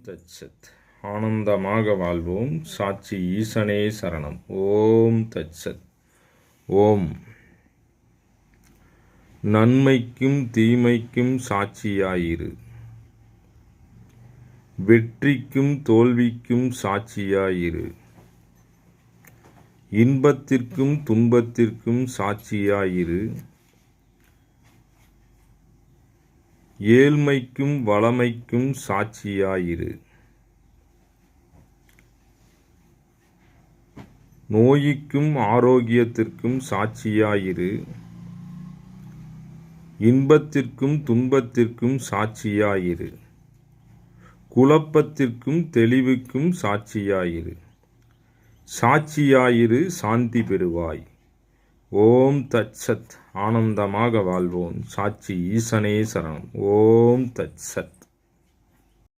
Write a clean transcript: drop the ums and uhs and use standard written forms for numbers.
தத்சத். ஆனந்தமாக வாழ்வோம். சாட்சி ஈசனே சரணம். ஓம் தத்சத். ஓம். நன்மைக்கும் தீமைக்கும் சாட்சியாயிரு. வெற்றிக்கும் தோல்விக்கும் சாட்சியாயிரு. இன்பத்திற்கும் துன்பத்திற்கும் சாட்சியாயிரு. ஏழ்மைக்கும் வளமைக்கும் சாட்சியாயிரு. நோய்க்கும் ஆரோக்கியத்திற்கும் சாட்சியாயிரு. இன்பத்திற்கும் துன்பத்திற்கும் சாட்சியாயிரு. குழப்பத்திற்கும் தெளிவுக்கும் சாட்சியாயிரு. சாட்சியாயிரு, சாந்தி பெறுவாய். ஓம் தத்சத். ஆனந்தமாக வாழ்வோம். சாட்சி ஈசனே சரணம். ஓம் தத்சத்.